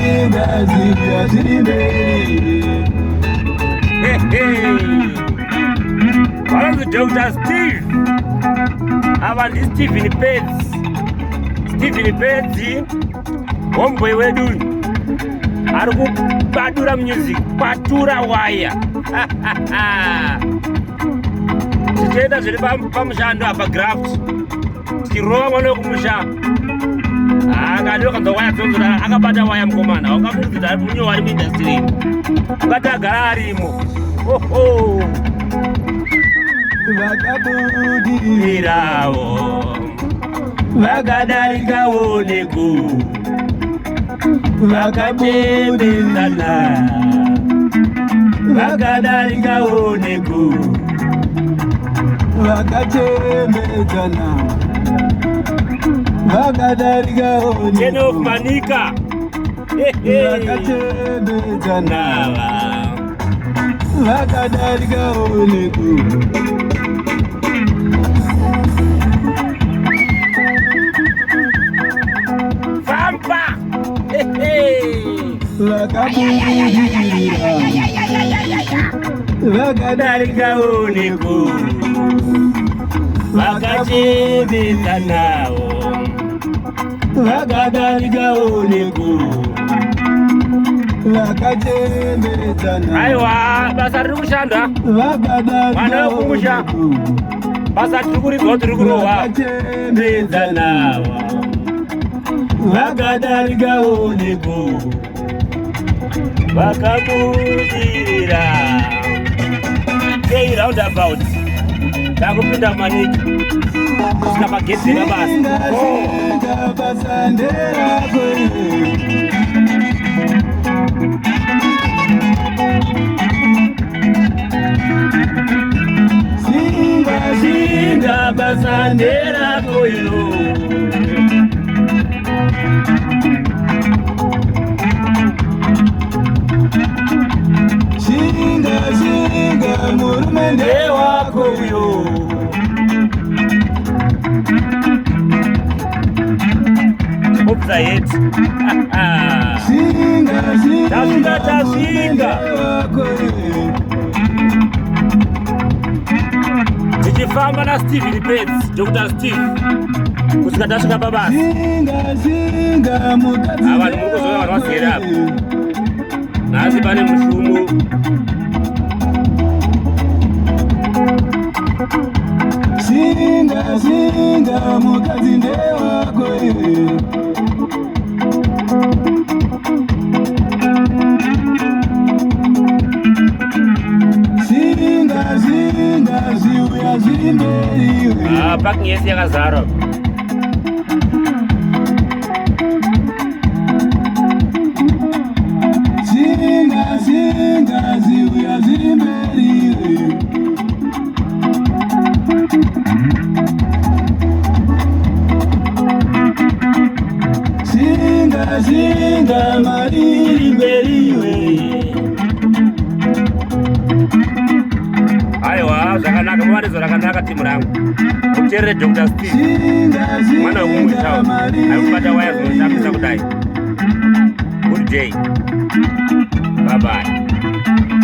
Zinga ziya zirimberi. Vanonzi Dr. Steve. Ava ndi Stephen Peds. Stephen Peds homeboy wedu ari kubadura music, kwatura waya. Tichienda zviri pamushando apa graft. Tichirova mwana wekumusha. Ngadi wakanzwa waya dzonzora akabata waya mukomana. Wakamudzidza ari munyowa ari muindustry. Ungati agara arimo. Vakabudirawo vakadarikawo neku vakatembezana vakadarikawo neku vakatembezana vakadarikawo neku enofumanika vakatembezana vakadarikawo neku Fampa! Vakabudira vakadarikawo neku vakatembezanawo vakadarikawo neku vakatembezana. Aiwa, basa riri kushanda mwana wekumusha basa tiri kuridzwa tiri kurohwa tembezanawo vakadarikawo neku vakabudirira kei roundabout takupinda maniki kusina magetsi emabasa singa basa nderakoyo Shinga murumende wako uyo. Upside. Shinga tashinga. Tichifamba na Stephen Peds, Dr. Steve. Kusika tashinga babasi. Shinga mukadzi. Abantu mukuzoya vanhu vaswera apo. Nasi pane mushumo. Shinga mukadzi ndewako iwe. Shinga ziuya zviri mberi iwe. Parking yese yakazara. Shinga ziuya zviri mberi iwe. Shinga mariri mberi iwe. Aiwa, zvakanaka muvaridzo rakanaka timu rangu. Muteerere Dr. Steve. Mwana wekumusha arikubata waya zvinotambisa kudai. Good day. Bye bye.